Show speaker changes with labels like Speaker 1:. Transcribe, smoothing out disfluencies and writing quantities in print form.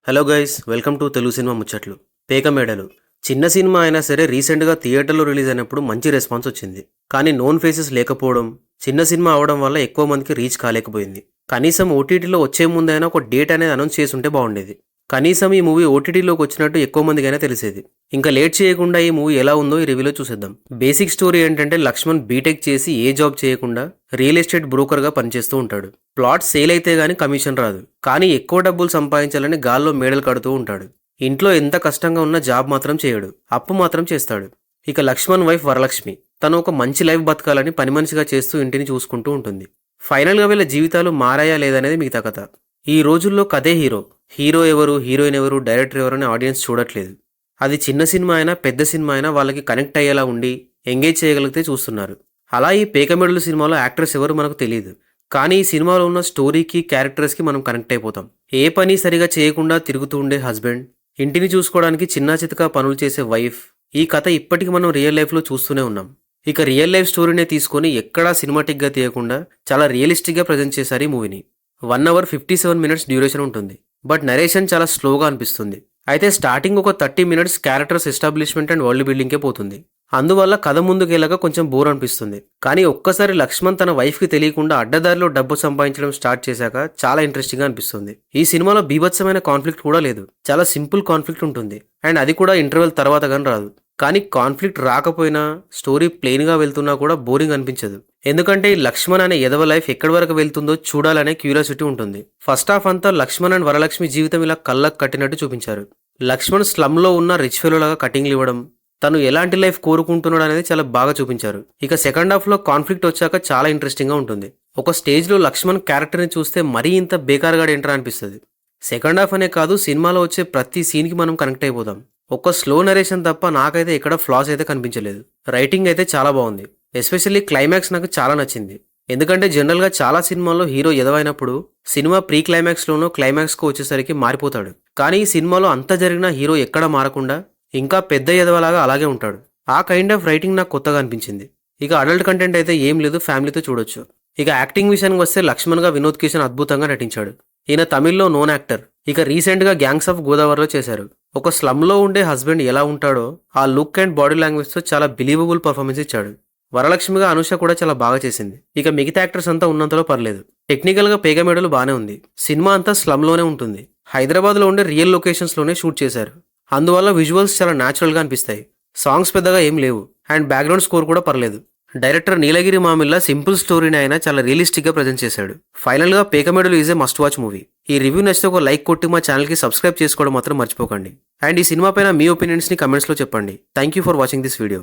Speaker 1: Hello guys, welcome to Telugu cinema ముచ్చట్లు. పేక మేడలు చిన్న సినిమా అయినా సరే రీసెంట్గా థియేటర్లో రిలీజ్ అయినప్పుడు మంచి రెస్పాన్స్ వచ్చింది. కానీ నోన్ ఫేసెస్ లేకపోవడం, చిన్న సినిమా అవడం వల్ల ఎక్కువ మందికి రీచ్ కాలేకపోయింది. కనీసం ఓటీటీలో వచ్చే ముందైనా ఒక డేట్ అనేది అనౌన్స్ చేసి ఉంటే బాగుండేది. కనీసం ఈ మూవీ ఓటీటీలోకి వచ్చినట్టు ఎక్కువ మందికైనా తెలిసేది. ఇంకా లేట్ చేయకుండా ఈ మూవీ ఎలా ఉందో ఈ రివ్యూలో చూసేద్దాం. బేసిక్ స్టోరీ ఏంటంటే లక్ష్మణ్ బీటెక్ చేసి ఏ జాబ్ చేయకుండా రియల్ ఎస్టేట్ బ్రోకర్గా పనిచేస్తూ ఉంటాడు. ప్లాట్ సేల్ అయితే గానీ కమిషన్ రాదు. కానీ ఎక్కువ డబ్బులు సంపాదించాలని గాల్లో మేడలు కడుతూ ఉంటాడు. ఇంట్లో ఎంత కష్టంగా ఉన్నా జాబ్ మాత్రం చేయడు, అప్పు మాత్రం చేస్తాడు. ఇక లక్ష్మణ్ వైఫ్ వరలక్ష్మి తను ఒక మంచి లైఫ్ బతకాలని పని మనిషిగా చేస్తూ ఇంటిని చూసుకుంటూ ఉంటుంది. ఫైనల్గా వీళ్ళ జీవితాలు మారాయా లేదనేది మిగతా కథ. ఈ రోజుల్లో కథే హీరో. హీరో ఎవరు, హీరోయిన్ ఎవరు, డైరెక్టర్ ఎవరు అని ఆడియన్స్ చూడట్లేదు. అది చిన్న సినిమా అయినా పెద్ద సినిమా అయినా వాళ్ళకి కనెక్ట్ అయ్యేలా ఉండి ఎంగేజ్ చేయగలిగితే చూస్తున్నారు. అలా ఈ పేకమెడలు సినిమాలో యాక్టర్స్ ఎవరు మనకు తెలియదు. కానీ ఈ సినిమాలో ఉన్న స్టోరీకి, క్యారెక్టర్స్కి మనం కనెక్ట్ అయిపోతాం. ఏ పని సరిగా చేయకుండా తిరుగుతూ ఉండే హస్బెండ్, ఇంటిని చూసుకోవడానికి చిన్నా చితకా పనులు చేసే వైఫ్, ఈ కథ ఇప్పటికి మనం రియల్ లైఫ్లో చూస్తూనే ఉన్నాం. ఇక రియల్ లైఫ్ స్టోరీనే తీసుకొని ఎక్కడా సినిమాటిక్గా తీయకుండా చాలా రియలిస్టిక్గా ప్రజెంట్ చేశారు ఈ మూవీని. 1 hour 57 minutes డ్యూరేషన్ ఉంటుంది. బట్ నరేషన్ చాలా స్లోగా అనిపిస్తుంది. అయితే స్టార్టింగ్ ఒక 30 minutes characters establishment and world బిల్డింగ్కే పోతుంది. అందువల్ల కథ ముందుకెళ్ళగా కొంచెం బోర్ అనిపిస్తుంది. కానీ ఒక్కసారి లక్ష్మణ్ తన వైఫ్కి తెలియకుండా అడ్డదారిలో డబ్బు సంపాదించడం స్టార్ట్ చేశాక చాలా ఇంట్రెస్టింగ్గా అనిపిస్తుంది. ఈ సినిమాలో బీభత్సమైన కాన్ఫ్లిక్ట్ కూడా లేదు. చాలా సింపుల్ కాన్ఫ్లిక్ట్ ఉంటుంది. అండ్ అది కూడా ఇంటర్వెల్ తర్వాత కానీ రాదు. కానీ కాన్ఫ్లిక్ట్ రాకపోయినా, స్టోరీ ప్లెయిన్గా వెళ్తున్నా కూడా బోరింగ్ అనిపించదు. ఎందుకంటే ఈ లక్ష్మణ్ అనే ఎదవ లైఫ్ ఎక్కడి వరకు వెళ్తుందో చూడాలనే క్యూరియాసిటీ ఉంటుంది. ఫస్ట్ హాఫ్ అంతా లక్ష్మణ్ అండ్ వరలక్ష్మి జీవితం ఇలా కళ్ళకు కట్టినట్టు చూపించారు. లక్ష్మణ్ స్లమ్లో ఉన్న రిచ్ ఫెలోలాగా కటింగ్లు ఇవ్వడం, తను ఎలాంటి లైఫ్ కోరుకుంటున్నాడు అనేది చాలా బాగా చూపించారు. ఇక సెకండ్ హాఫ్లో కాన్ఫ్లిక్ట్ వచ్చాక చాలా ఇంట్రెస్టింగ్గా ఉంటుంది. ఒక స్టేజ్లో లక్ష్మణ్ క్యారెక్టర్ని చూస్తే మరీ ఇంత బేకార్గా ఎంటర్ అనిపిస్తుంది. సెకండ్ హాఫ్ అనే కాదు, సినిమాలో వచ్చే ప్రతి సీన్కి మనం కనెక్ట్ అయిపోతాం. ఒక స్లో నరేషన్ తప్ప నాకైతే ఎక్కడ ఫ్లాస్ అయితే కనిపించలేదు. రైటింగ్ అయితే చాలా బాగుంది. ఎస్పెషల్లీ క్లైమాక్స్ నాకు చాలా నచ్చింది. ఎందుకంటే జనరల్గా చాలా సినిమాల్లో హీరో ఎదవైనప్పుడు సినిమా ప్రీ క్లైమాక్స్లోనూ క్లైమాక్స్కు వచ్చేసరికి మారిపోతాడు. కానీ ఈ సినిమాలో అంత జరిగిన హీరో ఎక్కడా మారకుండా ఇంకా పెద్ద ఎదవలాగా అలాగే ఉంటాడు. ఆ కైండ్ ఆఫ్ రైటింగ్ నాకు కొత్తగా అనిపించింది. ఇక అడల్ట్ కంటెంట్ అయితే ఏం లేదు, ఫ్యామిలీతో చూడొచ్చు. ఇక యాక్టింగ్ విషయానికి వస్తే లక్ష్మణ్గా వినోద్ కిషన్ అద్భుతంగా నటించాడు. ఈయన తమిళ్లో నోన్ యాక్టర్. ఇక రీసెంట్గా గ్యాంగ్స్ ఆఫ్ గోదావరిలో చేశారు. ఒక స్లమ్లో ఉండే హస్బెండ్ ఎలా ఉంటాడో ఆ లుక్ అండ్ బాడీ లాంగ్వేజ్తో చాలా బిలీవబుల్ పర్ఫార్మెన్స్ ఇచ్చాడు. వరలక్ష్మిగా అనుష కూడా చాలా బాగా చేసింది. ఇక మిగతా యాక్టర్స్ అంతా ఉన్నంతలో పర్లేదు. టెక్నికల్గా పేగమేడలు బాగానే ఉంది. సినిమా అంతా స్లమ్లోనే ఉంటుంది. హైదరాబాద్లో ఉండే రియల్ లొకేషన్స్లోనే షూట్ చేశారు. అందువల్ల విజువల్స్ చాలా న్యాచురల్గా అనిపిస్తాయి. సాంగ్స్ పెద్దగా ఏం లేవు. అండ్ బ్యాక్గ్రౌండ్ స్కోర్ కూడా పర్లేదు. డైరెక్టర్ నీలగిరి మామిల్లా సింపుల్ స్టోరీని అయినా చాలా రియలిస్టిక్గా ప్రజెంట్ చేశాడు. ఫైనల్గా Pekamedalu is a must watch movie. ఈ రివ్యూ నచ్చితే ఒక లైక్ కొట్టి మా ఛానల్కి సబ్స్క్రైబ్ చేసుకోవడం మాత్రం మర్చిపోకండి. అండ్ ఈ సినిమా పైన మీ ఒపీనియన్స్ని కమెంట్స్లో చెప్పండి. Thank you for watching this video.